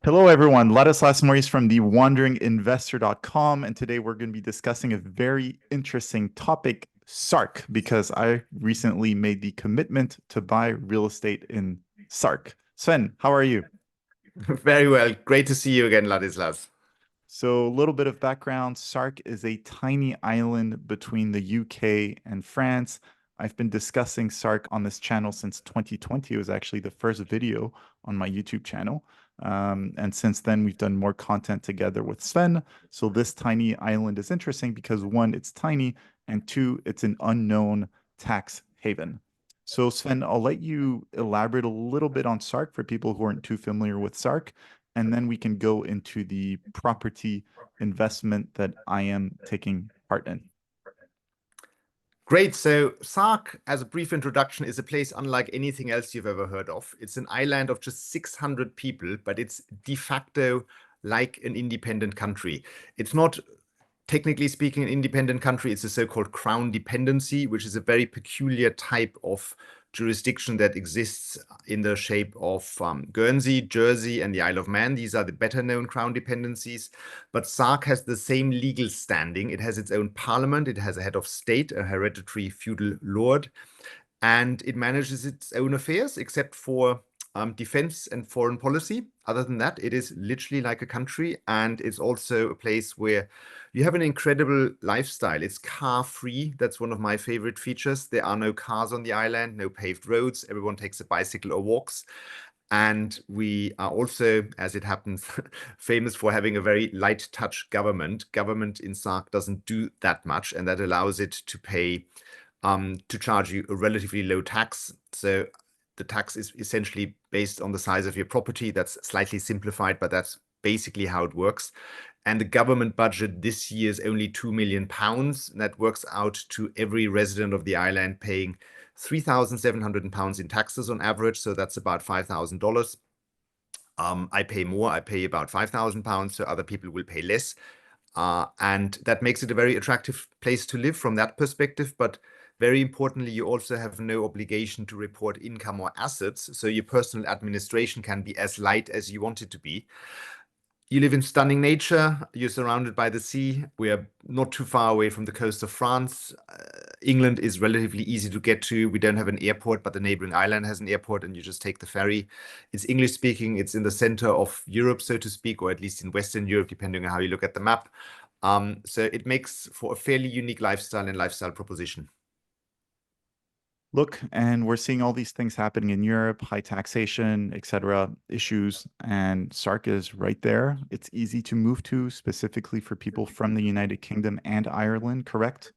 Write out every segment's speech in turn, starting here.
Hello, everyone. Ladislas Maurice from the wanderinginvestor.com. And today we're going to be discussing a very interesting topic, Sark, because I recently made the commitment to buy real estate in Sark. Sven, how are you? Very well. Great to see you again, Ladislas. So, a little bit of background. Sark is a tiny island between the UK and France. I've been discussing Sark on this channel since 2020. It was actually the first video on my YouTube channel. And since then, we've done more content together with Sven. So, this tiny island is interesting because one, it's tiny, and two, it's an unknown tax haven. So, Sven, I'll let you elaborate a little bit on Sark for people who aren't too familiar with Sark, and then we can go into the property investment that I am taking part in. Great. So, Sark, as a brief introduction, is a place unlike anything else you've ever heard of. It's an island of just 600 people, but it's de facto like an independent country. It's not, technically speaking, an independent country. It's a so-called crown dependency, which is a very peculiar type of jurisdiction that exists in the shape of Guernsey, Jersey, and the Isle of Man. These are the better-known crown dependencies. But Sark has the same legal standing. It has its own parliament. It has a head of state, a hereditary feudal lord, and it manages its own affairs, except for defense and foreign policy. Other than that, it is literally like a country, and it's also a place where you have an incredible lifestyle. It's car-free. That's one of my favorite features. There are no cars on the island, no paved roads. Everyone takes a bicycle or walks. And we are also, as it happens, famous for having a very light touch government. Government in Sark doesn't do that much, and that allows it to charge you a relatively low tax. So the tax is essentially based on the size of your property. That's slightly simplified, but that's basically how it works. And the government budget this year is only £2 million. That works out to every resident of the island paying £3,700 in taxes on average. So that's about $5,000. I pay more. I pay about £5,000. So other people will pay less. And that makes it a very attractive place to live from that perspective. But very importantly, you also have no obligation to report income or assets. So your personal administration can be as light as you want it to be. You live in stunning nature. You're surrounded by the sea. We are not too far away from the coast of France. England is relatively easy to get to. We don't have an airport, but the neighboring island has an airport, and you just take the ferry. It's English speaking. It's in the center of Europe, so to speak, or at least in Western Europe, depending on how you look at the map. So it makes for a fairly unique lifestyle and lifestyle proposition. Look, and we're seeing all these things happening in Europe, high taxation, etc., issues, and Sark is right there. It's easy to move to, specifically for people from the United Kingdom and Ireland, correct?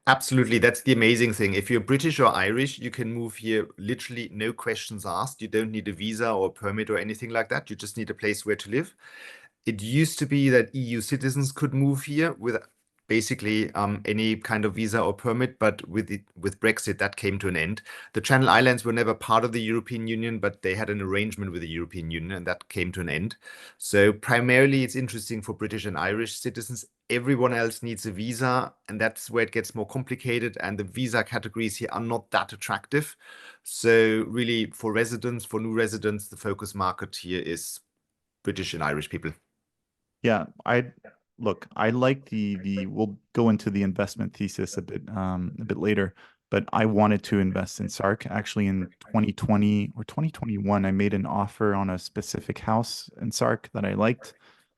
Absolutely. That's the amazing thing. If you're British or Irish, you can move here literally no questions asked. You don't need a visa or a permit or anything like that. You just need a place where to live. It used to be that EU citizens could move here with basically any kind of visa or permit, but with Brexit, that came to an end. The Channel Islands were never part of the European Union, but they had an arrangement with the European Union, and that came to an end. So primarily, it's interesting for British and Irish citizens. Everyone else needs a visa, and that's where it gets more complicated. And the visa categories here are not that attractive. So really, for residents, for new residents, the focus market here is British and Irish people. Yeah, I look, I like the we'll go into the investment thesis a bit later, but I wanted to invest in Sark. Actually, in 2020 or 2021, I made an offer on a specific house in Sark that I liked.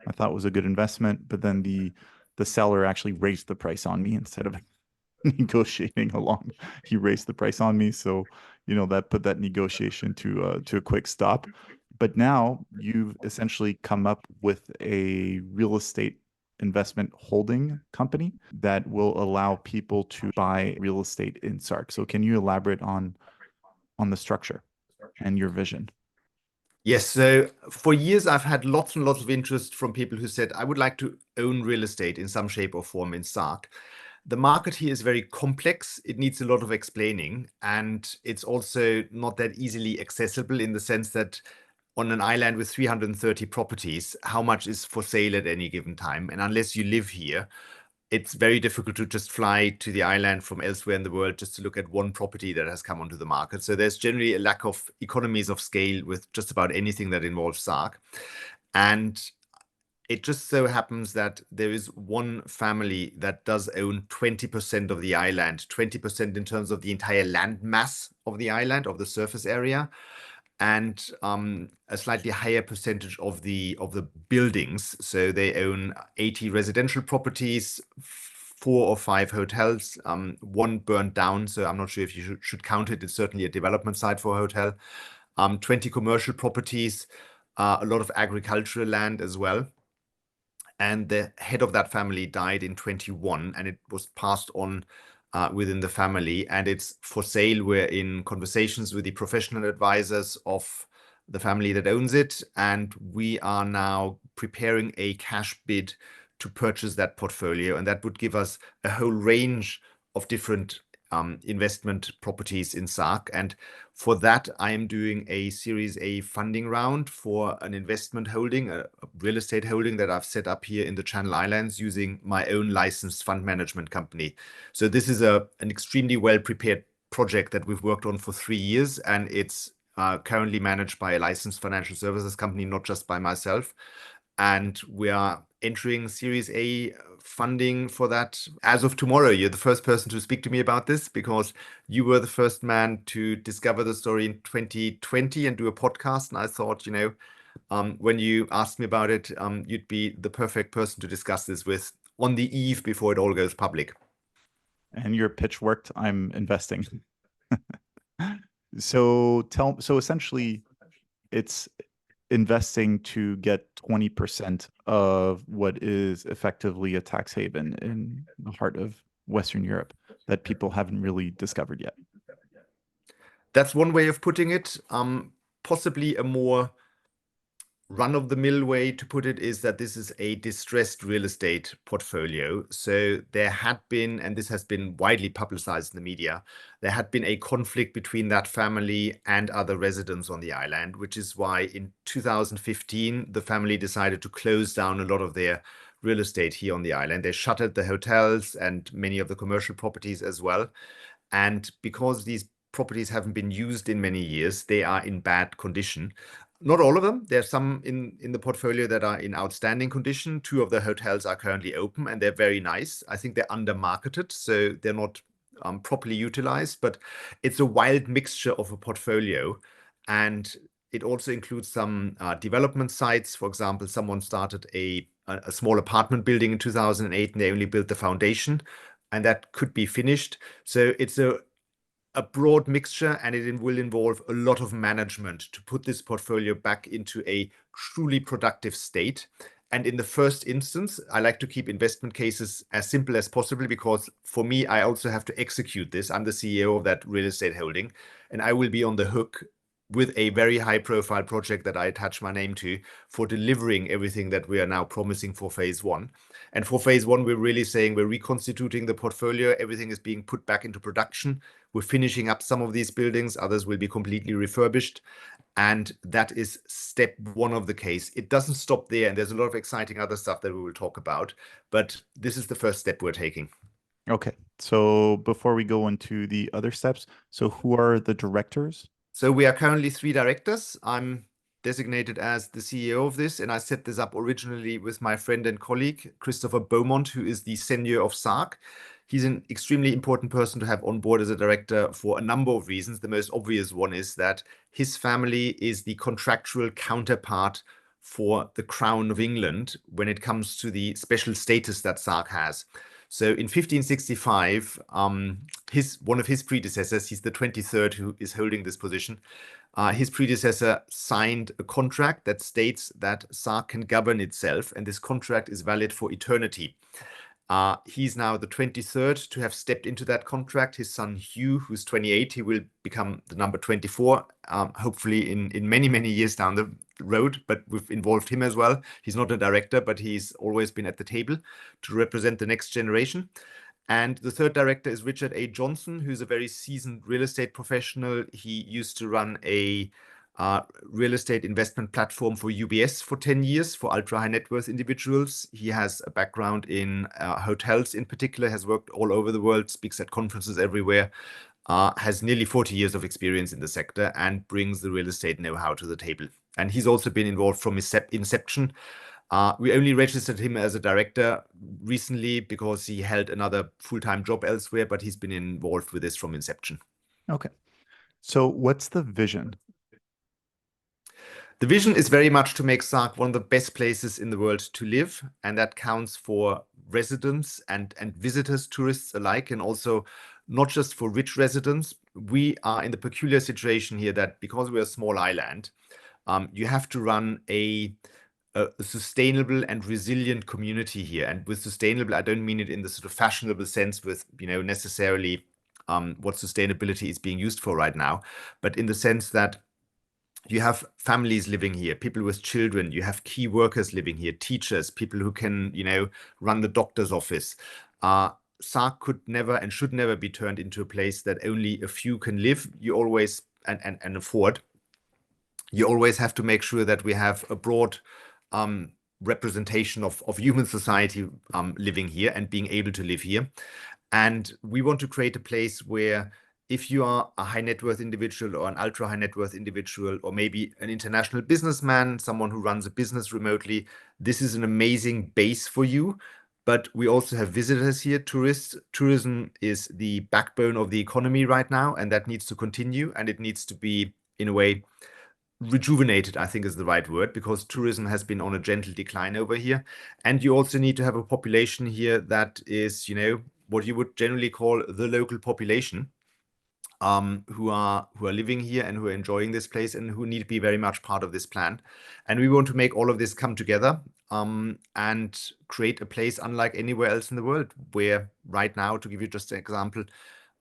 I thought was a good investment, but then the seller actually raised the price on me instead of negotiating along. He raised the price on me, so that put that negotiation to a quick stop. But now you've essentially come up with a real estate investment holding company that will allow people to buy real estate in Sark. So can you elaborate on the structure and your vision? Yes, so for years I've had lots and lots of interest from people who said, I would like to own real estate in some shape or form in Sark. The market here is very complex. It needs a lot of explaining, and it's also not that easily accessible in the sense that on an island with 330 properties, how much is for sale at any given time? And unless you live here, it's very difficult to just fly to the island from elsewhere in the world just to look at one property that has come onto the market. So there's generally a lack of economies of scale with just about anything that involves Sark. And it just so happens that there is one family that does own 20% of the island, 20% in terms of the entire land mass of the island, of the surface area, and a slightly higher percentage of the buildings. So they own 80 residential properties, 4 or 5 hotels, one burned down. So I'm not sure if you should count it. It's certainly a development site for a hotel. 20 commercial properties, a lot of agricultural land as well. And the head of that family died in 21, and it was passed on within the family, and it's for sale. We're in conversations with the professional advisors of the family that owns it, and we are now preparing a cash bid to purchase that portfolio, and that would give us a whole range of different investment properties in Sark. And for that, I am doing a Series A funding round for an investment holding, a real estate holding that I've set up here in the Channel Islands using my own licensed fund management company. So this is an extremely well-prepared project that we've worked on for 3 years, and it's currently managed by a licensed financial services company, not just by myself. And we are entering Series A funding for that as of tomorrow. You're the first person to speak to me about this because you were the first man to discover the story in 2020 and do a podcast. And I thought, when you asked me about it, you'd be the perfect person to discuss this with on the eve before it all goes public. And your pitch worked. I'm investing. So essentially it's investing to get 20% of what is effectively a tax haven in the heart of Western Europe that people haven't really discovered yet. That's one way of putting it. Possibly a more run-of-the-mill way to put it is that this is a distressed real estate portfolio. So there had been, and this has been widely publicized in the media, there had been a conflict between that family and other residents on the island, which is why in 2015, the family decided to close down a lot of their real estate here on the island. They shuttered the hotels and many of the commercial properties as well. And because these properties haven't been used in many years, they are in bad condition. Not all of them. There's some in the portfolio that are in outstanding condition. 2 of the hotels are currently open and they're very nice. I think they're under marketed, so they're not properly utilized, but it's a wild mixture of a portfolio. And it also includes some development sites. For example, someone started a small apartment building in 2008 and they only built the foundation, and that could be finished. So it's a broad mixture, and it will involve a lot of management to put this portfolio back into a truly productive state. And in the first instance, I like to keep investment cases as simple as possible because for me, I also have to execute this. I'm the CEO of that real estate holding, and I will be on the hook with a very high profile project that I attach my name to for delivering everything that we are now promising for phase 1. And for phase 1, we're really saying we're reconstituting the portfolio. Everything is being put back into production. We're finishing up some of these buildings. Others will be completely refurbished. And that is step 1 of the case. It doesn't stop there. And there's a lot of exciting other stuff that we will talk about. But this is the first step we're taking. Okay. So before we go into the other steps, so who are the directors? So we are currently 3 directors. I'm designated as the CEO of this, and I set this up originally with my friend and colleague, Christopher Beaumont, who is the senior of Sark. He's an extremely important person to have on board as a director for a number of reasons. The most obvious one is that his family is the contractual counterpart for the Crown of England when it comes to the special status that Sark has. So in 1565, one of his predecessors, he's the 23rd who is holding this position, his predecessor signed a contract that states that Sark can govern itself, and this contract is valid for eternity. He's now the 23rd to have stepped into that contract. His son Hugh, who's 28, he will become the number 24, hopefully in many, many years down the road, but we've involved him as well. He's not a director, but he's always been at the table to represent the next generation. And the 3rd director is Richard A. Johnson, who's a very seasoned real estate professional. He used to run a real estate investment platform for UBS for 10 years for ultra high net worth individuals. He has a background in hotels in particular, has worked all over the world, speaks at conferences everywhere, has nearly 40 years of experience in the sector and brings the real estate know-how to the table. And he's also been involved from inception. We only registered him as a director recently because he held another full-time job elsewhere, but he's been involved with this from inception. Okay. So what's the vision? The vision is very much to make Sark one of the best places in the world to live, and that counts for residents and visitors, tourists alike, and also not just for rich residents. We are in the peculiar situation here that because we're a small island, you have to run a sustainable and resilient community here. And with sustainable, I don't mean it in the sort of fashionable sense with, necessarily what sustainability is being used for right now, but in the sense that you have families living here, people with children, you have key workers living here, teachers, people who can, run the doctor's office. Sark could never and should never be turned into a place that only a few can live. You always and afford. You always have to make sure that we have a broad representation of human society living here and being able to live here. And we want to create a place where if you are a high net worth individual or an ultra high net worth individual, or maybe an international businessman, someone who runs a business remotely, this is an amazing base for you. But we also have visitors here, tourists. Tourism is the backbone of the economy right now, and that needs to continue. And it needs to be, in a way, rejuvenated, I think is the right word, because tourism has been on a gentle decline over here. And you also need to have a population here that is, what you would generally call the local population, who are living here and who are enjoying this place and who need to be very much part of this plan. And we want to make all of this come together and create a place unlike anywhere else in the world, where right now, to give you just an example,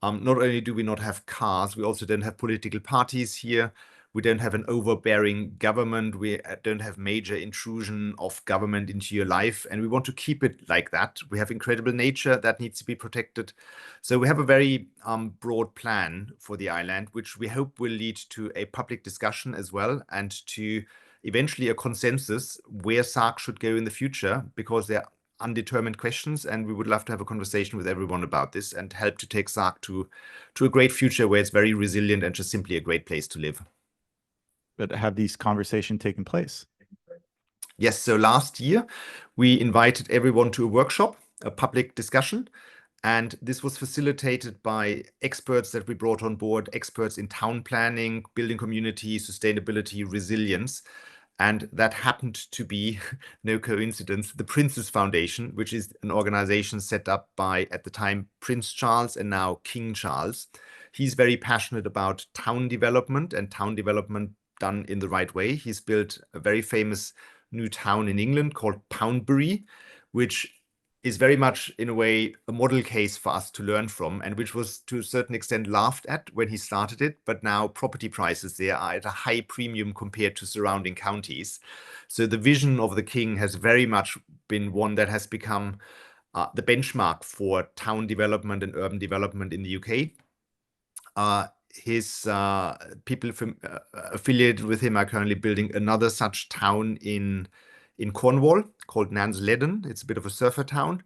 not only do we not have cars, we also don't have political parties here. We don't have an overbearing government. We don't have major intrusion of government into your life. And we want to keep it like that. We have incredible nature that needs to be protected. So we have a very broad plan for the island, which we hope will lead to a public discussion as well, and to eventually a consensus where Sark should go in the future, because there are undetermined questions, and we would love to have a conversation with everyone about this and help to take Sark to a great future where it's very resilient and just simply a great place to live. But have these conversations taken place? Yes, so last year we invited everyone to a workshop, a public discussion, and this was facilitated by experts that we brought on board, experts in town planning, building community, sustainability, resilience. And that happened to be, no coincidence, the Prince's Foundation, which is an organization set up by, at the time, Prince Charles and now King Charles. He's very passionate about town development and town development done in the right way. He's built a very famous new town in England called Poundbury, which is very much, in a way, a model case for us to learn from, and which was to a certain extent laughed at when he started it. But now property prices there are at a high premium compared to surrounding counties. So the vision of the king has very much been one that has become the benchmark for town development and urban development in the UK. His people affiliated with him are currently building another such town in Cornwall called Nansleddon. It's a bit of a surfer town.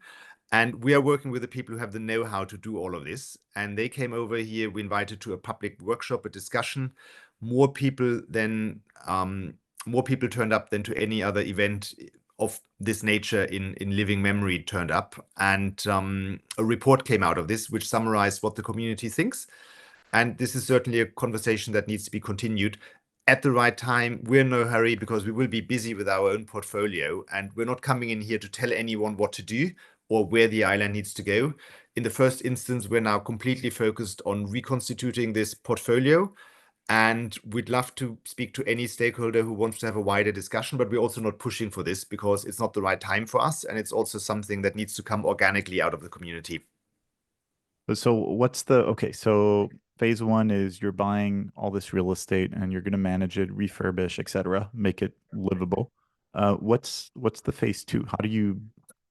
And we are working with the people who have the know-how to do all of this. And they came over here. We invited to a public workshop, a discussion. More people turned up than to any other event of this nature in living memory turned up. And a report came out of this, which summarized what the community thinks. And this is certainly a conversation that needs to be continued at the right time. We're in no hurry because we will be busy with our own portfolio, and we're not coming in here to tell anyone what to do or where the island needs to go. In the first instance, we're now completely focused on reconstituting this portfolio, and we'd love to speak to any stakeholder who wants to have a wider discussion, but we're also not pushing for this because it's not the right time for us, and it's also something that needs to come organically out of the community. So okay, so phase one is you're buying all this real estate and you're going to manage it, refurbish, etc., make it livable. What's the phase two? How do you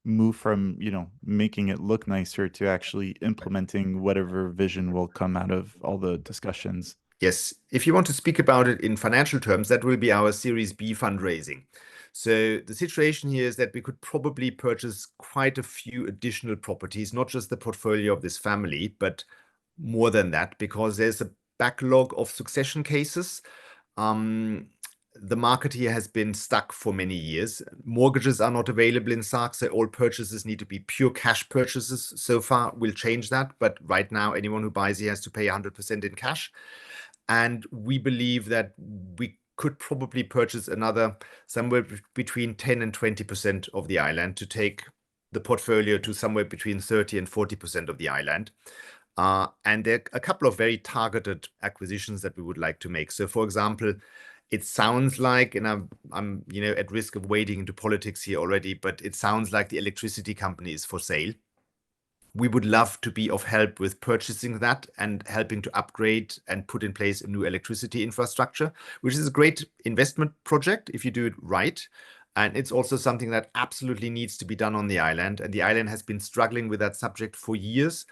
move from, making it look nicer to actually implementing whatever vision will come out of all the discussions? Yes, if you want to speak about it in financial terms, that will be our Series B fundraising. So the situation here is that we could probably purchase quite a few additional properties, not just the portfolio of this family, but more than that, because there's a backlog of succession cases. The market here has been stuck for many years. Mortgages are not available in Sark, so all purchases need to be pure cash purchases. So far, we'll change that, but right now, anyone who buys here has to pay 100% in cash. And we believe that we could probably purchase another somewhere between 10 and 20% of the island to take the portfolio to somewhere between 30 and 40% of the island. And there are a couple of very targeted acquisitions that we would like to make. So, for example, it sounds like, and I'm at risk of wading into politics here already, but it sounds like the electricity company is for sale. We would love to be of help with purchasing that and helping to upgrade and put in place a new electricity infrastructure, which is a great investment project if you do it right. And it's also something that absolutely needs to be done on the island. And the island has been struggling with that subject for years.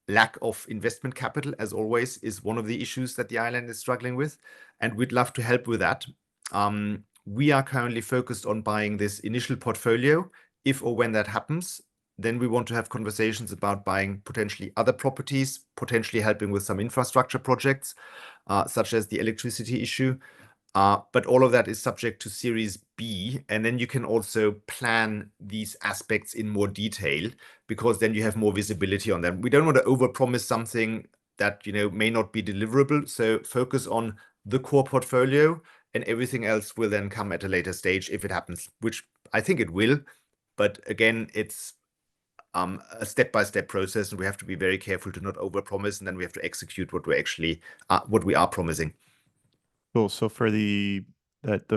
Lack of investment capital, as always, is one of the issues that the island is struggling with. And we'd love to help with that. We are currently focused on buying this initial portfolio. If or when that happens, then we want to have conversations about buying potentially other properties, potentially helping with some infrastructure projects, such as the electricity issue. But all of that is subject to Series B. And then you can also plan these aspects in more detail, because then you have more visibility on them. We don't want to overpromise something that may not be deliverable. So focus on the core portfolio, and everything else will then come at a later stage if it happens, which I think it will. But again, it's a step-by-step process, and we have to be very careful to not overpromise, and then we have to execute what we are promising. Cool. So for the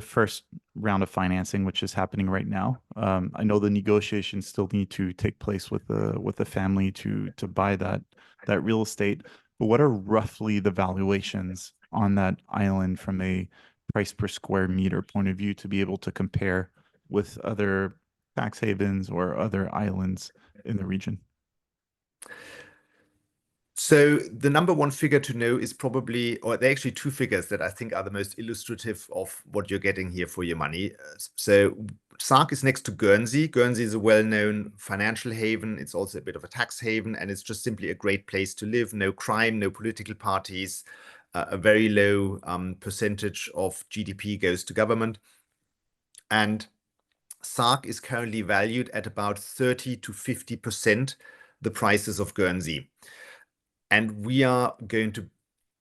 first round of financing, which is happening right now, I know the negotiations still need to take place with the family to buy that real estate. But what are roughly the valuations on that island from a price per square meter point of view to be able to compare with other tax havens or other islands in the region? So the number one figure to know is probably, or there are actually two figures that I think are the most illustrative of what you're getting here for your money. So Sark is next to Guernsey. Guernsey is a well-known financial haven. It's also a bit of a tax haven, and it's just simply a great place to live. No crime, no political parties, a very low percentage of GDP goes to government. And Sark is currently valued at about 30 to 50% the prices of Guernsey. And we are going to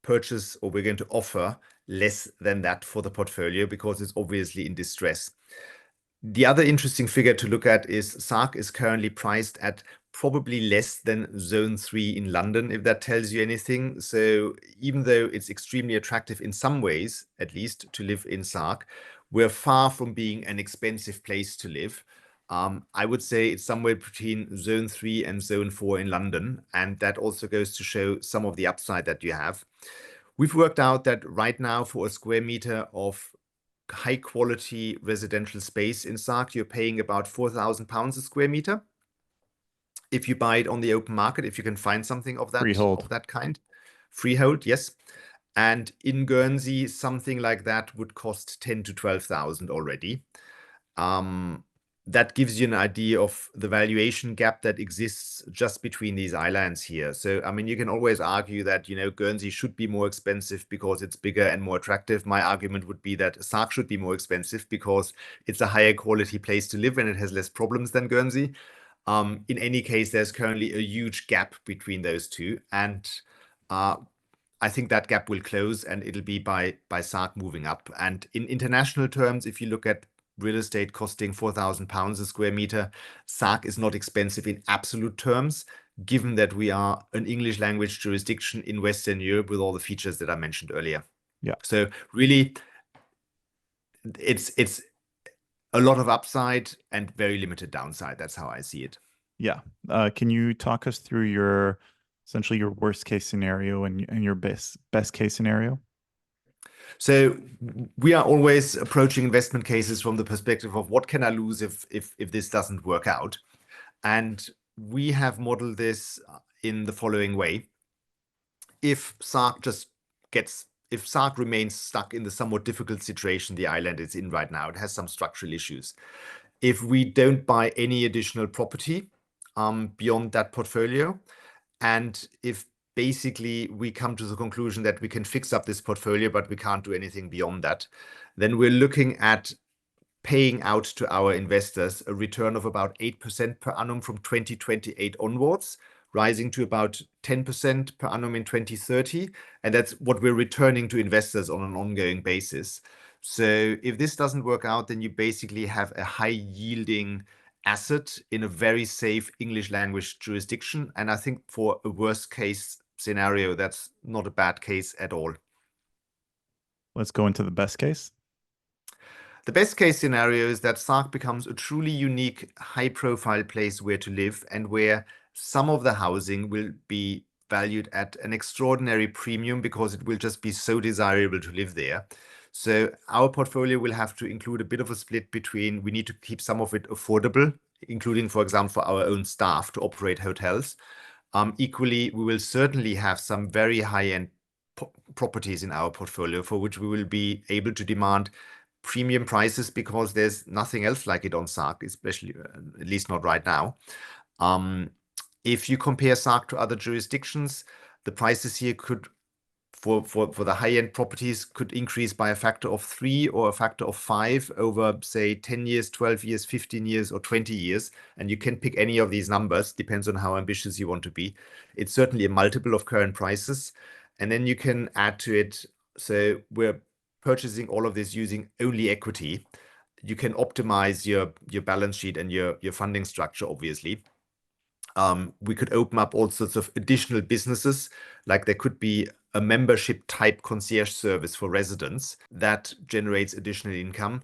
purchase, or we're going to offer less than that for the portfolio because it's obviously in distress. The other interesting figure to look at is Sark is currently priced at probably less than Zone 3 in London, if that tells you anything. So even though it's extremely attractive in some ways, at least, to live in Sark, we're far from being an expensive place to live. I would say it's somewhere between Zone 3 and Zone 4 in London, and that also goes to show some of the upside that you have. We've worked out that right now, for a square meter of high quality residential space in Sark, you're paying about £4,000 a square meter. If you buy it on the open market, if you can find something of that kind. Freehold, yes. And in Guernsey, something like that would cost 10 to 12,000 already. That gives you an idea of the valuation gap that exists just between these islands here. So, I mean, you can always argue that, Guernsey should be more expensive because it's bigger and more attractive. My argument would be that Sark should be more expensive because it's a higher quality place to live and it has less problems than Guernsey. In any case, there's currently a huge gap between those two. And I think that gap will close, and it'll be by Sark moving up. And in international terms, if you look at real estate costing £4,000 a square meter, Sark is not expensive in absolute terms, given that we are an English language jurisdiction in Western Europe with all the features that I mentioned earlier. Yeah. So really, it's a lot of upside and very limited downside. That's how I see it. Yeah. Can you talk us through essentially your worst case scenario and your best case scenario? So we are always approaching investment cases from the perspective of what can I lose if this doesn't work out? And we have modeled this in the following way. If Sark just gets if Sark remains stuck in the somewhat difficult situation the island is in right now, it has some structural issues. If we don't buy any additional property beyond that portfolio, and if basically we come to the conclusion that we can fix up this portfolio, but we can't do anything beyond that, then we're looking at paying out to our investors a return of about 8% per annum from 2028 onwards, rising to about 10% per annum in 2030. And that's what we're returning to investors on an ongoing basis. So if this doesn't work out, then you basically have a high yielding asset in a very safe English language jurisdiction. And I think for a worst case scenario, that's not a bad case at all. Let's go into the best case. The best case scenario is that Sark becomes a truly unique, high profile place where to live, and where some of the housing will be valued at an extraordinary premium because it will just be so desirable to live there. So our portfolio will have to include a bit of a split between, we need to keep some of it affordable, including, for example, for our own staff to operate hotels. Equally, we will certainly have some very high-end properties in our portfolio for which we will be able to demand premium prices because there's nothing else like it on Sark, especially at least not right now. If you compare Sark to other jurisdictions, the prices here could, for the high-end properties, could increase by a factor of 3 or a factor of 5 over, say, 10 years, 12 years, 15 years, or 20 years. And you can pick any of these numbers, depends on how ambitious you want to be. It's certainly a multiple of current prices. And then you can add to it, so we're purchasing all of this using only equity. You can optimize your balance sheet and your funding structure, obviously. We could open up all sorts of additional businesses, like there could be a membership type concierge service for residents that generates additional income.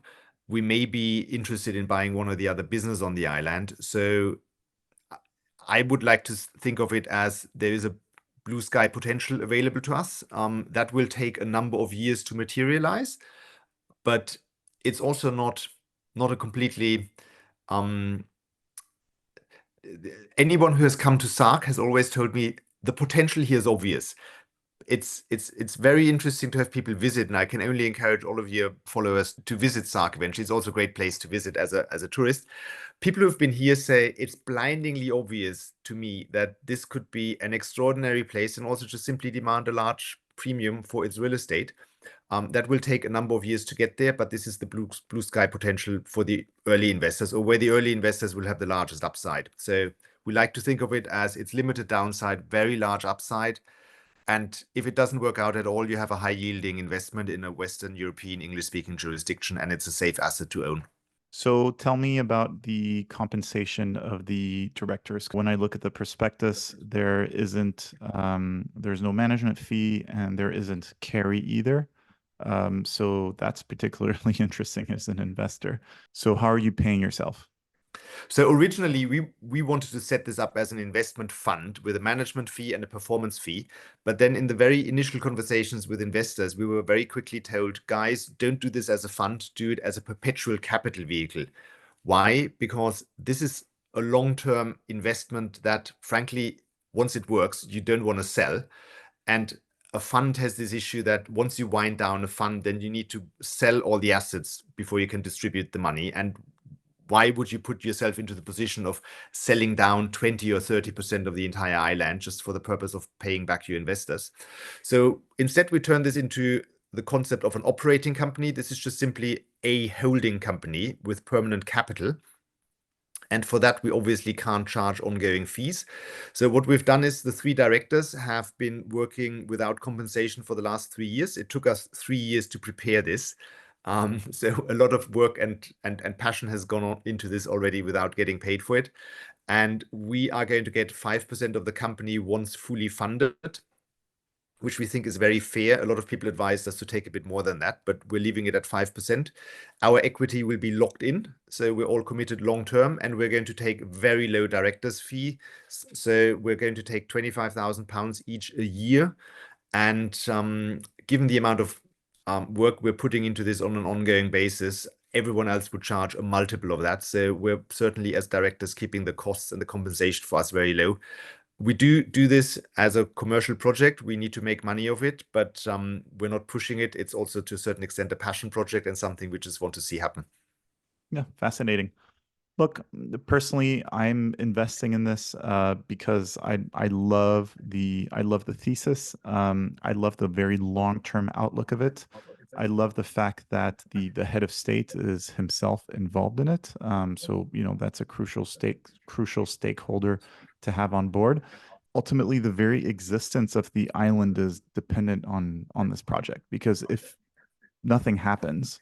We may be interested in buying one or the other business on the island. So I would like to think of it as there is a blue sky potential available to us. That will take a number of years to materialize, but it's also not a completely anyone who has come to Sark has always told me the potential here is obvious. It's very interesting to have people visit, and I can only encourage all of your followers to visit Sark eventually. It's also a great place to visit as a tourist. People who've been here say it's blindingly obvious to me that this could be an extraordinary place and also just simply demand a large premium for its real estate. That will take a number of years to get there, but this is the blue sky potential for the early investors, or where the early investors will have the largest upside. So we like to think of it as it's limited downside, very large upside. And if it doesn't work out at all, you have a high yielding investment in a Western European English speaking jurisdiction, and it's a safe asset to own. So tell me about the compensation of the directors. When I look at the prospectus, there isn't, there's no management fee and there isn't carry either. So that's particularly interesting as an investor. So how are you paying yourself? So originally, we wanted to set this up as an investment fund with a management fee and a performance fee. But then in the very initial conversations with investors, we were very quickly told, guys, don't do this as a fund, do it as a perpetual capital vehicle. Why? Because this is a long-term investment that, frankly, once it works, you don't want to sell. And a fund has this issue that once you wind down a fund, then you need to sell all the assets before you can distribute the money. And why would you put yourself into the position of selling down 20 or 30% of the entire island just for the purpose of paying back your investors? So instead, we turn this into the concept of an operating company. This is just simply a holding company with permanent capital. And for that, we obviously can't charge ongoing fees. So what we've done is the 3 directors have been working without compensation for the last 3 years. It took us 3 years to prepare this. So a lot of work and passion has gone on into this already without getting paid for it. And we are going to get 5% of the company once fully funded, which we think is very fair. A lot of people advised us to take a bit more than that, but we're leaving it at 5%. Our equity will be locked in, so we're all committed long term, and we're going to take very low director's fee. So we're going to take £25,000 each a year. And given the amount of work we're putting into this on an ongoing basis, everyone else would charge a multiple of that. So we're certainly, as directors, keeping the costs and the compensation for us very low. We do this as a commercial project. We need to make money of it, but we're not pushing it. It's also to a certain extent a passion project and something we just want to see happen. Yeah, fascinating. Look, personally, I'm investing in this because I love the thesis. I love the very long-term outlook of it. I love the fact that the head of state is himself involved in it. So, you know, that's a crucial stakeholder to have on board. Ultimately, the very existence of the island is dependent on this project because if nothing happens,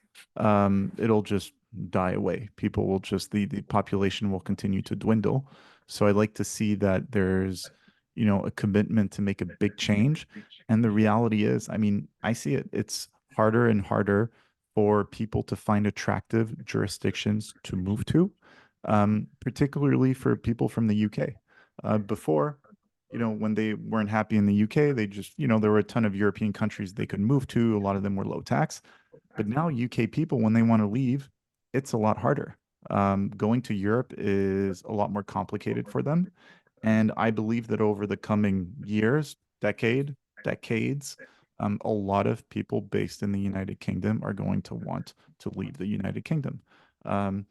it'll just die away. People will just the population will continue to dwindle. So I like to see that there's, you know, a commitment to make a big change. And the reality is, I mean, I see it. It's harder and harder for people to find attractive jurisdictions to move to, particularly for people from the UK. Before, you know, when they weren't happy in the UK, they just, you know, there were a ton of European countries they could move to. A lot of them were low tax. But now UK people, when they want to leave, it's a lot harder. Going to Europe is a lot more complicated for them. And I believe that over the coming years, decades, a lot of people based in the United Kingdom are going to want to leave the United Kingdom. Um,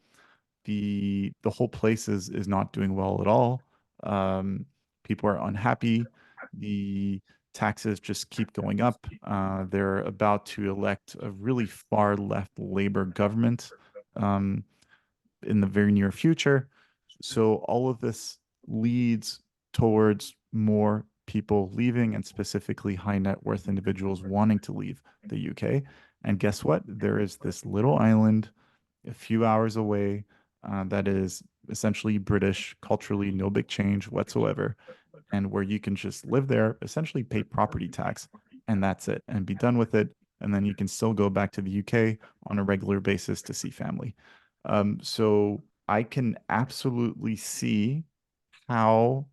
the whole place is not doing well at all. Um, People are unhappy. The taxes just keep going up. They're about to elect a really far left Labor government um, in the very near future. So all of this leads towards more people leaving and specifically high net worth individuals wanting to leave the UK. And guess what? There is this little island a few hours away that is essentially British, culturally, no big change whatsoever, and where you can just live there, essentially pay property tax, and that's it, and be done with it. And then you can still go back to the UK on a regular basis to see family. So I can absolutely see how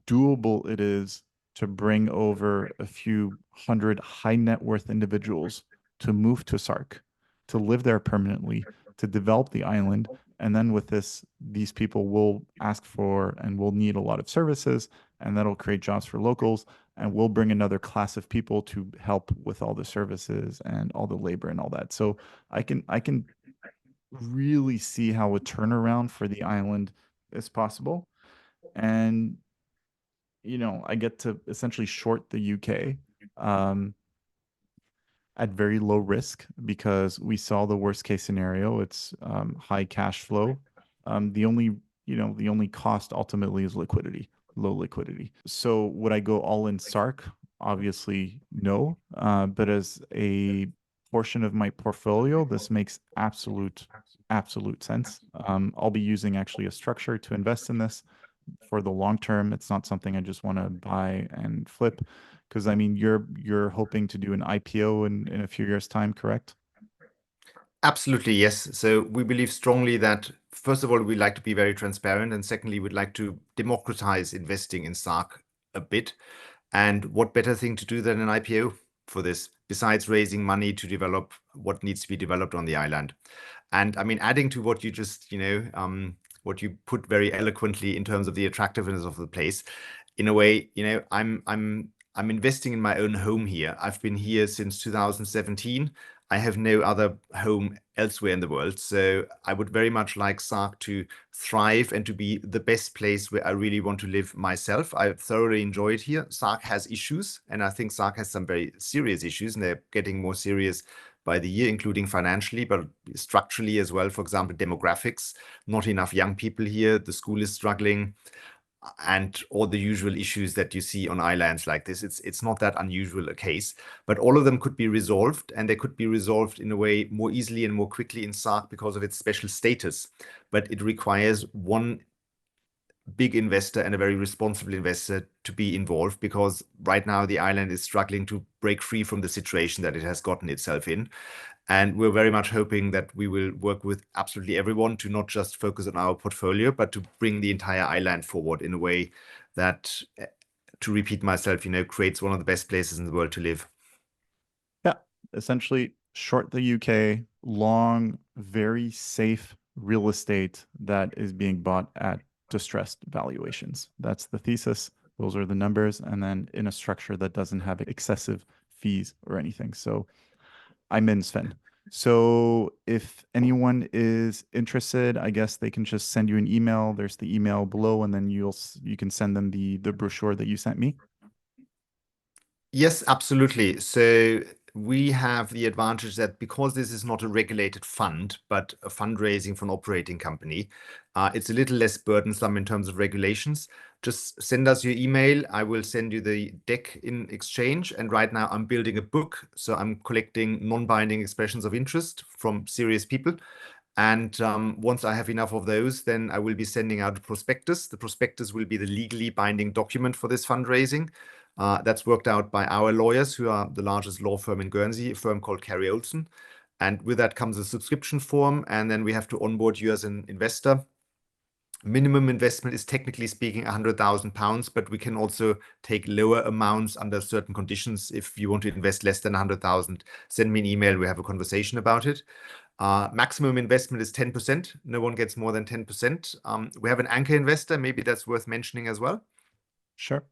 doable it is to bring over a few hundred high net worth individuals to move to Sark, to live there permanently, to develop the island. And then with this, these people will ask for and will need a lot of services, and that'll create jobs for locals. And we'll bring another class of people to help with all the services and all the labor and all that. So I can really see how a turnaround for the island is possible. And you know, I get to essentially short the UK um, at very low risk because we saw the worst case scenario. It's high cash flow. The only, you know, the only cost ultimately is liquidity, low liquidity. So would I go all in Sark? Obviously, no. But as a portion of my portfolio, this makes absolute sense. I'll be using actually a structure to invest in this for the long term. It's not something I just want to buy and flip. Because I mean, you're hoping to do an IPO in a few years' time, correct? Absolutely, yes. So we believe strongly that, first of all, we like to be very transparent, and secondly, we'd like to democratize investing in Sark a bit. And what better thing to do than an IPO for this, besides raising money to develop what needs to be developed on the island? And I mean, adding to what you just, what you put very eloquently in terms of the attractiveness of the place, in a way, I'm investing in my own home here. I've been here since 2017. I have no other home elsewhere in the world. So I would very much like Sark to thrive and to be the best place where I really want to live myself. I thoroughly enjoy it here. Sark has issues, and I think Sark has some very serious issues, and they're getting more serious by the year, including financially, but structurally as well. For example, demographics, not enough young people here. The school is struggling, and all the usual issues that you see on islands like this. It's not that unusual a case, but all of them could be resolved, and they could be resolved in a way more easily and more quickly in Sark because of its special status. But it requires one big investor and a very responsible investor to be involved, because right now the island is struggling to break free from the situation that it has gotten itself in. And we're very much hoping that we will work with absolutely everyone to not just focus on our portfolio, but to bring the entire island forward in a way that, to repeat myself, creates one of the best places in the world to live. Yeah, essentially short the UK, long, very safe real estate that is being bought at distressed valuations. That's the thesis. Those are the numbers, and then in a structure that doesn't have excessive fees or anything. So I'm in, Sven. So if anyone is interested, I guess they can just send you an email. There's the email below, and then you can send them the brochure that you sent me. Yes, absolutely. So we have the advantage that because this is not a regulated fund, but a fundraising for an operating company, it's a little less burdensome in terms of regulations. Just send us your email. I will send you the deck in exchange. And right now I'm building a book. So I'm collecting non-binding expressions of interest from serious people. And once I have enough of those, then I will be sending out a prospectus. The prospectus will be the legally binding document for this fundraising. That's worked out by our lawyers, who are the largest law firm in Guernsey, a firm called Carey Olson. And with that comes a subscription form, and then we have to onboard you as an investor. Minimum investment is technically speaking £100,000, but we can also take lower amounts under certain conditions. If you want to invest less than 100,000, send me an email. We have a conversation about it. Maximum investment is 10%. No one gets more than 10%. We have an anchor investor. Maybe that's worth mentioning as well. Sure.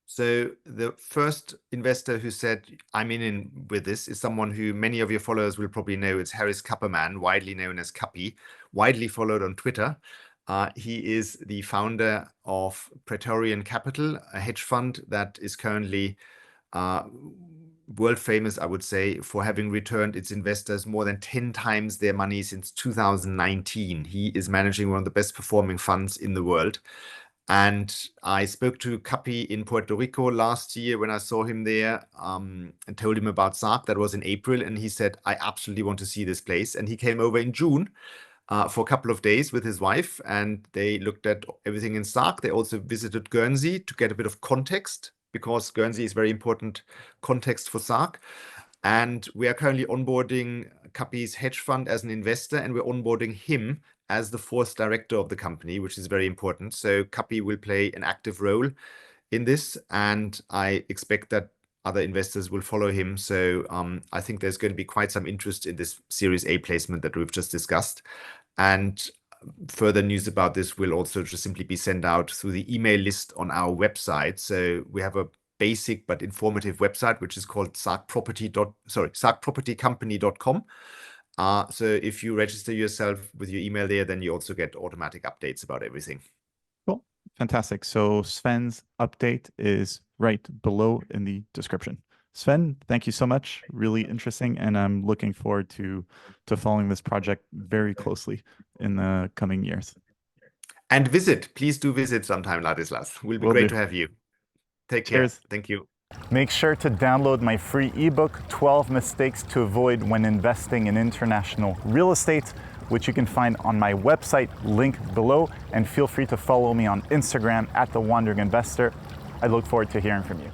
So the first investor who said, I'm in with this, is someone who many of your followers will probably know. It's Harris Kupperman, widely known as Cuppy, widely followed on Twitter. He is the founder of Praetorian Capital, a hedge fund that is currently world famous, I would say, for having returned its investors more than 10 times their money since 2019. He is managing one of the best performing funds in the world. And I spoke to Capi in Puerto Rico last year when I saw him there, and told him about Sark. That was in April. And he said, I absolutely want to see this place. And he came over in June for a couple of days with his wife, and they looked at everything in Sark. They also visited Guernsey to get a bit of context, because Guernsey is very important context for Sark. And we are currently onboarding Capi's hedge fund as an investor, and we're onboarding him as the fourth director of the company, which is very important. So Capi will play an active role in this, and I expect that other investors will follow him. So I think there's going to be quite some interest in this Series A placement that we've just discussed. And further news about this will also just simply be sent out through the email list on our website. So we have a basic but informative website, which is called sarkpropertycompany.com. So if you register yourself with your email there, then you also get automatic updates about everything. Cool. Fantastic. So Sven's update is right below in the description. Sven, thank you so much. Really interesting. And I'm looking forward to following this project very closely in the coming years. And please do visit sometime, Ladislas. Will be Will great do. to have you. Take Cheers. care. Thank you. Make sure to download my free ebook, 12 Mistakes to Avoid When Investing in International Real Estate, which you can find on my website, link below. And feel free to follow me on Instagram @TheWandering Investor. I look forward to hearing from you.